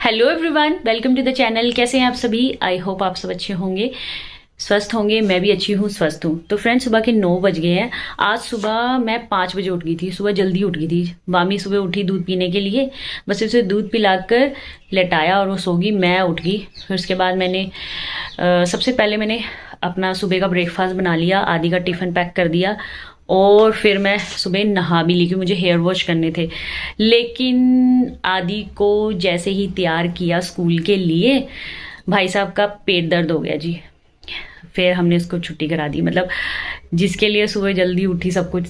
Hello everyone, welcome to the channel. कैसे हैं आप सभी? आई होप आप सब अच्छे होंगे, स्वस्थ होंगे। मैं भी अच्छी हूँ, स्वस्थ हूँ। तो फ्रेंड्स, सुबह के 9 बज गए हैं। आज सुबह मैं 5 बजे उठ गई थी। सुबह जल्दी उठ गई थी। मामी सुबह उठी दूध पीने के लिए, बस उसे दूध पिलाकर लेटाया और वो सो गई। मैं उठ गई। फिर उसके बाद मैंने सबसे पहले मैंने अपना सुबह का ब्रेकफास्ट बना लिया, आदि का टिफ़िन पैक कर दिया और फिर मैं सुबह नहा भी ली क्योंकि मुझे हेयर वॉश करने थे। लेकिन आदि को जैसे ही तैयार किया स्कूल के लिए, भाई साहब का पेट दर्द हो गया जी। फिर हमने उसको छुट्टी करा दी। मतलब जिसके लिए सुबह जल्दी उठी, सब कुछ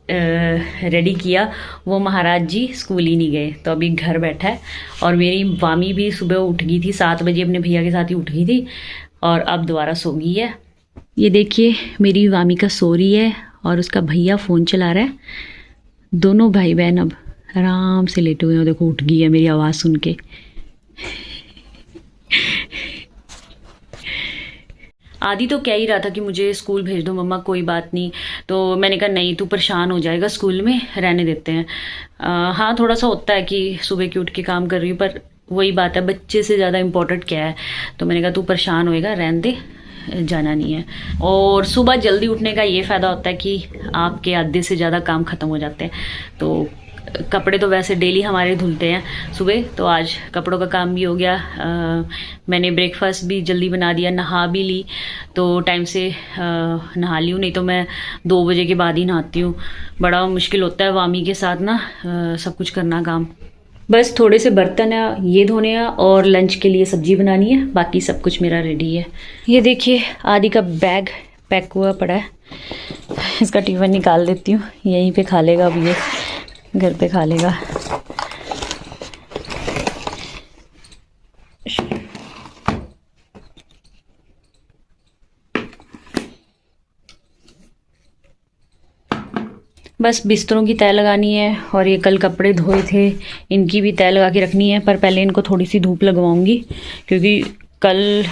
रेडी किया, वो महाराज जी स्कूल ही नहीं गए, तो अभी घर बैठा है। और मेरी वामी भी सुबह उठ गई थी 7 बजे, अपने भैया के साथ ही उठ गई थी और अब दोबारा सो गई है। ये देखिए, मेरी वामी का सो रही है और उसका भैया फ़ोन चला रहा है। दोनों भाई बहन अब आराम से लेटे हुए हैं। देखो, उठ गई है मेरी आवाज़ सुन के। आदि तो कह ही रहा था कि मुझे स्कूल भेज दो मम्मा, कोई बात नहीं। तो मैंने कहा नहीं, तू परेशान हो जाएगा स्कूल में, रहने देते हैं। हाँ, थोड़ा सा होता है कि सुबह की उठ के काम कर रही हूँ, पर वही बात है, बच्चे से ज़्यादा इम्पोर्टेंट क्या है। तो मैंने कहा तू परेशान होएगा, रहने दे, जाना नहीं है। और सुबह जल्दी उठने का ये फ़ायदा होता है कि आपके आधे से ज़्यादा काम ख़त्म हो जाते हैं। तो कपड़े तो वैसे डेली हमारे धुलते हैं सुबह, तो आज कपड़ों का काम भी हो गया। मैंने ब्रेकफास्ट भी जल्दी बना दिया, नहा भी ली, तो टाइम से नहा ली हूँ। नहीं तो मैं 2 बजे के बाद ही नहाती हूँ। बड़ा मुश्किल होता है वामी के साथ ना सब कुछ करना काम। बस थोड़े से बर्तन है ये धोने हैं और लंच के लिए सब्जी बनानी है, बाकी सब कुछ मेरा रेडी है। ये देखिए, आदि का बैग पैक हुआ पड़ा है। इसका टिफ़िन निकाल देती हूँ, यहीं पे खा लेगा। अब ये घर पे खा लेगा। बस बिस्तरों की तय लगानी है और ये कल कपड़े धोए थे, इनकी भी तय लगा के रखनी है। पर पहले इनको थोड़ी सी धूप लगवाऊंगी क्योंकि कल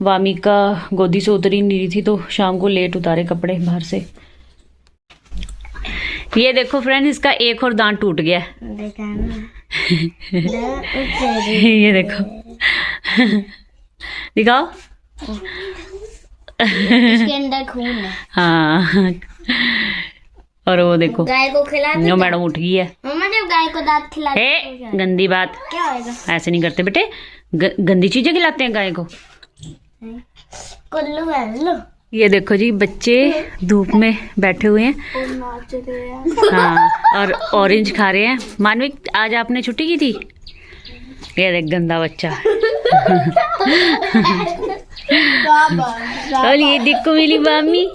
वामी का गोदी से उतर ही नहीं रही थी, तो शाम को लेट उतारे कपड़े बाहर से। ये देखो फ्रेंड, इसका एक और दांत टूट गया। ये देखो, दिखाओ। इसके अंदर खून है। हाँ, और वो देखो, गाय को खिलाते नो मैडम उठ गई है। मम्मा जब गाय को दांत खिलाते ए, गंदी बात, क्या होएगा? ऐसे नहीं करते बेटे। गंदी चीजें खिलाते हैं गाय को। कुल्लू है लो। ये देखो जी, बच्चे धूप में बैठे हुए हैं। हाँ, और ऑरेंज खा रहे हैं। मानविक, आज आपने छुट्टी की थी? ये देख, गंदा बच्चा। और ये देखो मेरी मामी,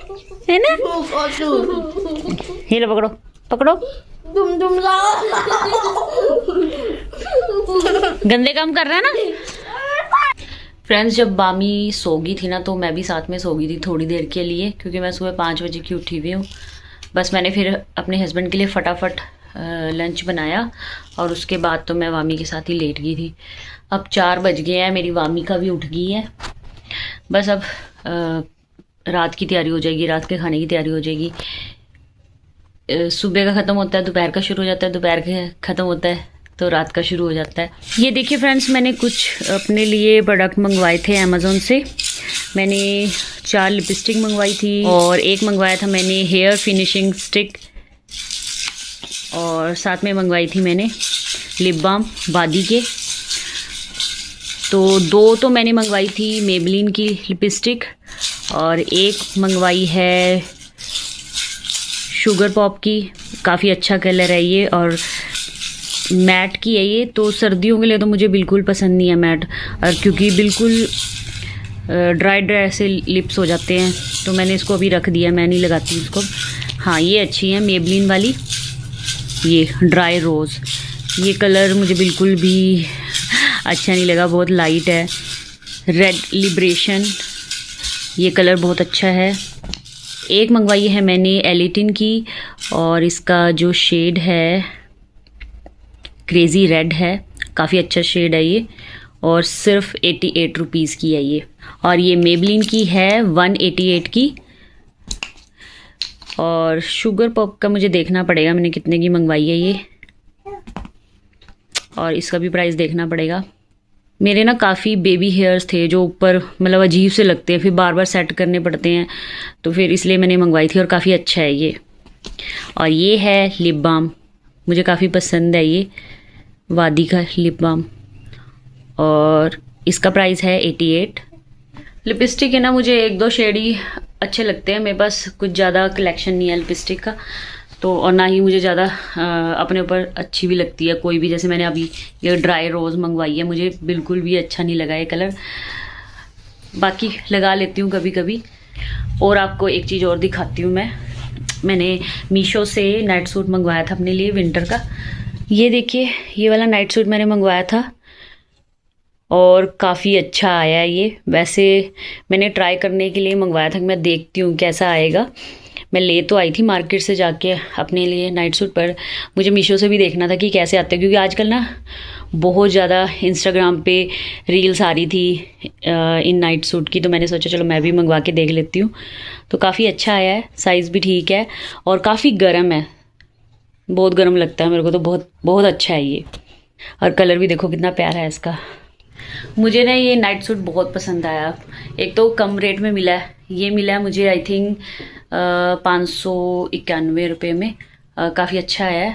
है ना? ये लो, पकड़ो पकड़ो। गंदे काम कर रहा है ना। फ्रेंड्स, जब बामी सो गई थी ना, तो मैं भी साथ में सो गई थी थोड़ी देर के लिए, क्योंकि मैं सुबह 5 बजे की उठी हुई हूँ। बस मैंने फिर अपने हस्बैंड के लिए फटाफट लंच बनाया और उसके बाद तो मैं वामी के साथ ही लेट गई थी। अब 4 बज गए हैं, मेरी वामी का भी उठ गई है। बस अब रात की तैयारी हो जाएगी, रात के खाने की तैयारी हो जाएगी। सुबह का ख़त्म होता है, दोपहर का शुरू हो जाता है, दोपहर का ख़त्म होता है तो रात का शुरू हो जाता है। ये देखिए फ्रेंड्स, मैंने कुछ अपने लिए प्रोडक्ट मंगवाए थे अमेज़ोन से। मैंने 4 लिपस्टिक मंगवाई थी और एक मंगवाया था मैंने हेयर फिनिशिंग स्टिक, और साथ में मंगवाई थी मैंने लिप बाम वादी के। तो 2 तो मैंने मंगवाई थी मेबलिन की लिपस्टिक और एक मंगवाई है शुगर पॉप की। काफ़ी अच्छा कलर है ये और मैट की है ये। तो सर्दियों के लिए तो मुझे बिल्कुल पसंद नहीं है मैट, और क्योंकि बिल्कुल ड्राई से लिप्स हो जाते हैं, तो मैंने इसको अभी रख दिया, मैं नहीं लगाती इसको। हाँ, ये अच्छी है मेबलिन वाली, ये ड्राई रोज़। ये कलर मुझे बिल्कुल भी अच्छा नहीं लगा, बहुत लाइट है। रेड लिब्रेशन, ये कलर बहुत अच्छा है। एक मंगवाई है मैंने एलिटिन की और इसका जो शेड है क्रेज़ी रेड है, काफ़ी अच्छा शेड है ये, और सिर्फ 88 रुपीज़ की है ये। और ये मेबलिन की है 188 की। और शुगर पॉप का मुझे देखना पड़ेगा मैंने कितने की मंगवाई है ये। और इसका भी प्राइस देखना पड़ेगा। मेरे ना काफ़ी बेबी हेयर्स थे जो ऊपर मतलब अजीब से लगते हैं, फिर बार बार सेट करने पड़ते हैं, तो फिर इसलिए मैंने मंगवाई थी और काफ़ी अच्छा है ये। और ये है लिप बाम, मुझे काफ़ी पसंद है ये वादी का लिप बाम, और इसका प्राइस है 88। लिपस्टिक है ना, मुझे 1-2 शेड ही अच्छे लगते हैं, मेरे पास कुछ ज़्यादा कलेक्शन नहीं है लिपस्टिक का, तो और ना ही मुझे ज़्यादा अपने ऊपर अच्छी भी लगती है कोई भी। जैसे मैंने अभी ये ड्राई रोज़ मंगवाई है, मुझे बिल्कुल भी अच्छा नहीं लगा ये कलर, बाकी लगा लेती हूँ कभी कभी। और आपको एक चीज़ और दिखाती हूँ, मैंने मीशो से नाइट सूट मंगवाया था अपने लिए विंटर का। ये देखिए, ये वाला नाइट सूट मैंने मंगवाया था और काफ़ी अच्छा आया है ये। वैसे मैंने ट्राई करने के लिए मंगवाया था कि मैं देखती हूँ कैसा आएगा। मैं ले तो आई थी मार्केट से जाके अपने लिए नाइट सूट, पर मुझे मीशो से भी देखना था कि कैसे आते हैं, क्योंकि आजकल ना बहुत ज़्यादा इंस्टाग्राम पे रील्स आ रही थी इन नाइट सूट की, तो मैंने सोचा चलो मैं भी मंगवा के देख लेती हूँ। तो काफ़ी अच्छा आया है, साइज़ भी ठीक है और काफ़ी गर्म है, बहुत गर्म लगता है मेरे को, तो बहुत बहुत अच्छा है ये। और कलर भी देखो कितना प्यारा है इसका। मुझे ना ये नाइट सूट बहुत पसंद आया। एक तो कम रेट में मिला है, ये मिला है मुझे आई थिंक 591 रुपये में। काफ़ी अच्छा है।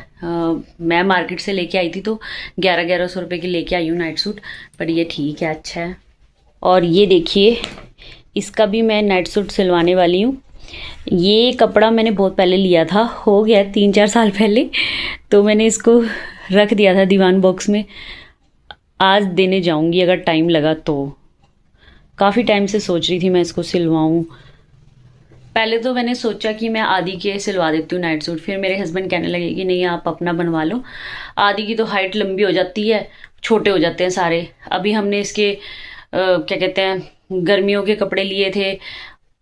मैं मार्केट से लेके आई थी तो 1100 रुपये की लेके आई हूँ नाइट सूट, पर ये ठीक है, अच्छा है। और ये देखिए, इसका भी मैं नाइट सूट सिलवाने वाली हूँ। ये कपड़ा मैंने बहुत पहले लिया था, हो गया 3-4 साल पहले, तो मैंने इसको रख दिया था दीवान बॉक्स में। आज देने जाऊंगी अगर टाइम लगा तो। काफ़ी टाइम से सोच रही थी मैं इसको सिलवाऊं। पहले तो मैंने सोचा कि मैं आदि के सिलवा देती हूँ नाइट सूट, फिर मेरे हस्बैंड कहने लगे कि नहीं आप अपना बनवा लो, आदि की तो हाइट लंबी हो जाती है, छोटे हो जाते हैं सारे। अभी हमने इसके क्या कहते हैं गर्मियों के कपड़े लिए थे,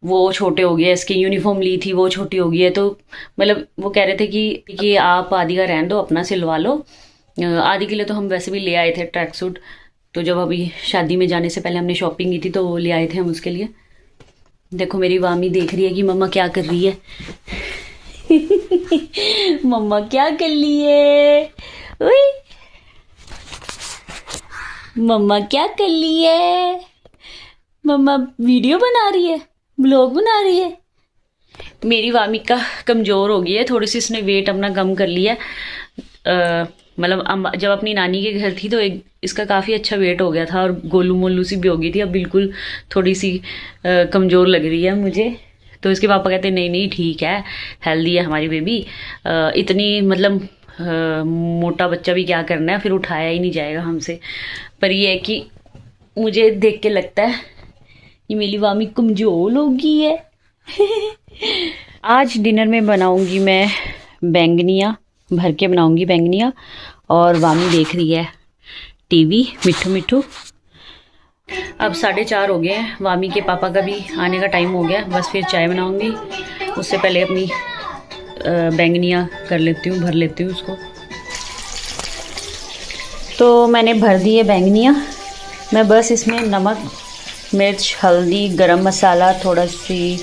वो छोटे हो गए, इसकी यूनिफॉर्म ली थी वो छोटी हो गई है, तो मतलब वो कह रहे थे कि आप आदि का रहने दो, अपना सिलवा लो। आदि के लिए तो हम वैसे भी ले आए थे ट्रैक सूट, तो जब अभी शादी में जाने से पहले हमने शॉपिंग की थी तो वो ले आए थे हम उसके लिए। देखो मेरी वामी देख रही है कि मम्मा क्या कर रही है। मम्मा क्या कर रही है, ओए मम्मा क्या कर रही है, मम्मा वीडियो बना रही है, ब्लॉग बना रही है। मेरी वामी का कमज़ोर हो गई है थोड़ी सी, इसने वेट अपना कम कर लिया। मतलब जब अपनी नानी के घर थी तो इसका काफ़ी अच्छा वेट हो गया था और गोलू मोलू सी भी हो गई थी। अब बिल्कुल थोड़ी सी कमज़ोर लग रही है मुझे। तो इसके पापा कहते नहीं नहीं ठीक है, हेल्दी है हमारी बेबी, इतनी मतलब मोटा बच्चा भी क्या करना है, फिर उठाया ही नहीं जाएगा हमसे। पर ये है कि मुझे देख के लगता है कि मेरी वामी कमज़ोर हो गई है। आज डिनर में बनाऊंगी मैं बैंगनिया, भर के बनाऊंगी बैंगनिया, और वामी देख रही है टीवी मिठू मिठू। अब 4:30 हो गए हैं, वामी के पापा का भी आने का टाइम हो गया, बस फिर चाय बनाऊंगी। उससे पहले अपनी बैंगनिया कर लेती हूँ, भर लेती हूँ उसको। तो मैंने भर दी है बैंगनिया। मैं बस इसमें नमक, मिर्च, हल्दी, गरम मसाला, थोड़ा सी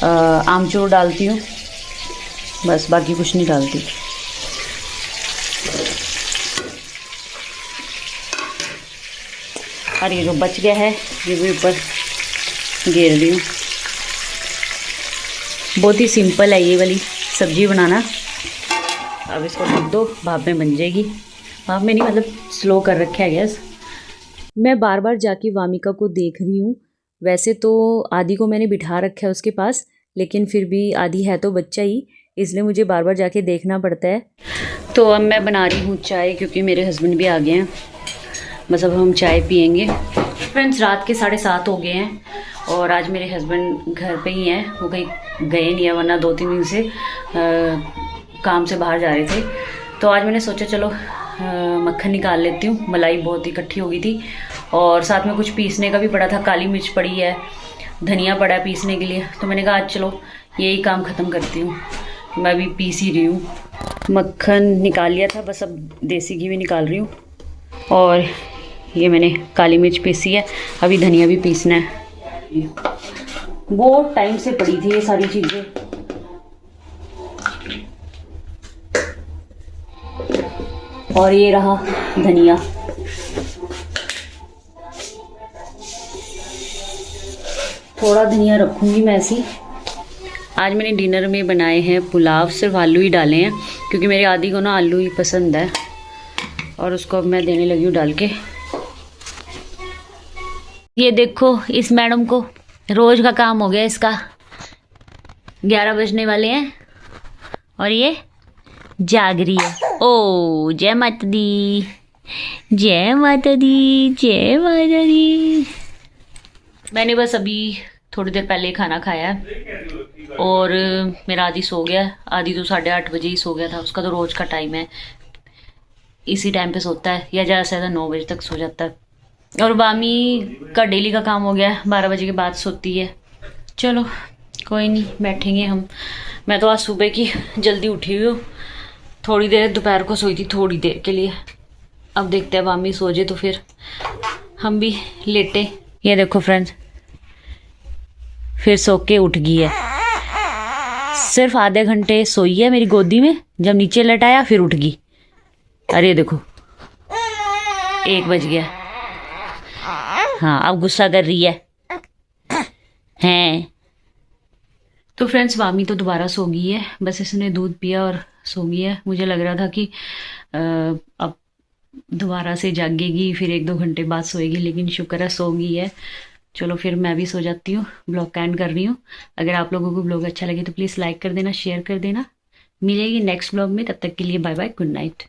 आमचूर डालती हूँ, बस बाकी कुछ नहीं डालती। और ये जो बच गया है ये भी ऊपर घेर रही हूँ। बहुत ही सिंपल है ये वाली सब्जी बनाना। अब इसको ढक दो, भाप में बन जाएगी। भाप में नहीं, मतलब स्लो कर रखा है गैस। मैं बार बार जाके वामिका को देख रही हूँ। वैसे तो आदि को मैंने बिठा रखा है उसके पास, लेकिन फिर भी आदि है तो बच्चा ही, इसलिए मुझे बार बार जाके देखना पड़ता है। तो अब मैं बना रही हूँ चाय, क्योंकि मेरे हस्बैंड भी आ गए हैं। बस अब हम चाय पियेंगे। फ्रेंड्स, रात के 7:30 हो गए हैं और आज मेरे हस्बैंड घर पे ही हैं, वो कहीं गए नहीं है, वरना 2-3 दिन से काम से बाहर जा रहे थे। तो आज मैंने सोचा चलो मक्खन निकाल लेती हूँ, मलाई बहुत इकट्ठी हो गई थी, और साथ में कुछ पीसने का भी पड़ा था, काली मिर्च पड़ी है, धनिया पड़ा है पीसने के लिए। तो मैंने कहा आज चलो यही काम ख़त्म करती हूँ, मैं अभी पीस ही रही हूँ। मक्खन निकाल लिया था, बस अब देसी घी भी निकाल रही हूँ, और ये मैंने काली मिर्च पीसी है, अभी धनिया भी पीसना है। बहुत टाइम से पड़ी थी ये सारी चीज़ें। और ये रहा धनिया। थोड़ा धनिया रखूंगी मैं ऐसी। आज मैंने डिनर में बनाए हैं पुलाव, सिर्फ आलू ही डाले हैं क्योंकि मेरी आदि को ना आलू ही पसंद है और उसको अब मैं देने लगी हूँ डाल के। ये देखो इस मैडम को रोज का काम हो गया इसका। 11 बजने वाले हैं और ये जाग रही है। ओ जय माता दी, जय माता दी, जय माता दी। मैंने बस अभी थोड़ी देर पहले खाना खाया और मेरा आदि सो गया। आदि तो 8:30 बजे ही सो गया था, उसका तो रोज का टाइम है, इसी टाइम पे सोता है या ज़्यादा से ज़्यादा 9 बजे तक सो जाता है। और वामी का डेली का काम हो गया है, 12 बजे के बाद सोती है। चलो कोई नहीं, बैठेंगे हम। मैं तो आज सुबह की जल्दी उठी हुई हूँ, थोड़ी देर दोपहर को सोई थी थोड़ी देर के लिए। अब देखते हैं वामी सो जाए तो फिर हम भी लेटे। ये देखो फ्रेंड्स फिर सो के उठ गई है। सिर्फ आधे घंटे सोई है मेरी गोदी में, जब नीचे लटाया फिर उठ गई। अरे देखो 1 बज गया। हाँ अब गुस्सा कर रही है हैं। तो फ्रेंड्स वामी तो दोबारा सो गई है, बस इसने दूध पिया और सो गई है। मुझे लग रहा था कि अब दोबारा से जागेगी, फिर 1-2 घंटे बाद सोएगी, लेकिन शुक्र है सो गई है। चलो फिर मैं भी सो जाती हूँ, ब्लॉग का एंड कर रही हूँ। अगर आप लोगों को ब्लॉग अच्छा लगे तो प्लीज़ लाइक कर देना, शेयर कर देना। मिलेगी नेक्स्ट ब्लॉग में, तब तक के लिए बाय बाय, गुड नाइट।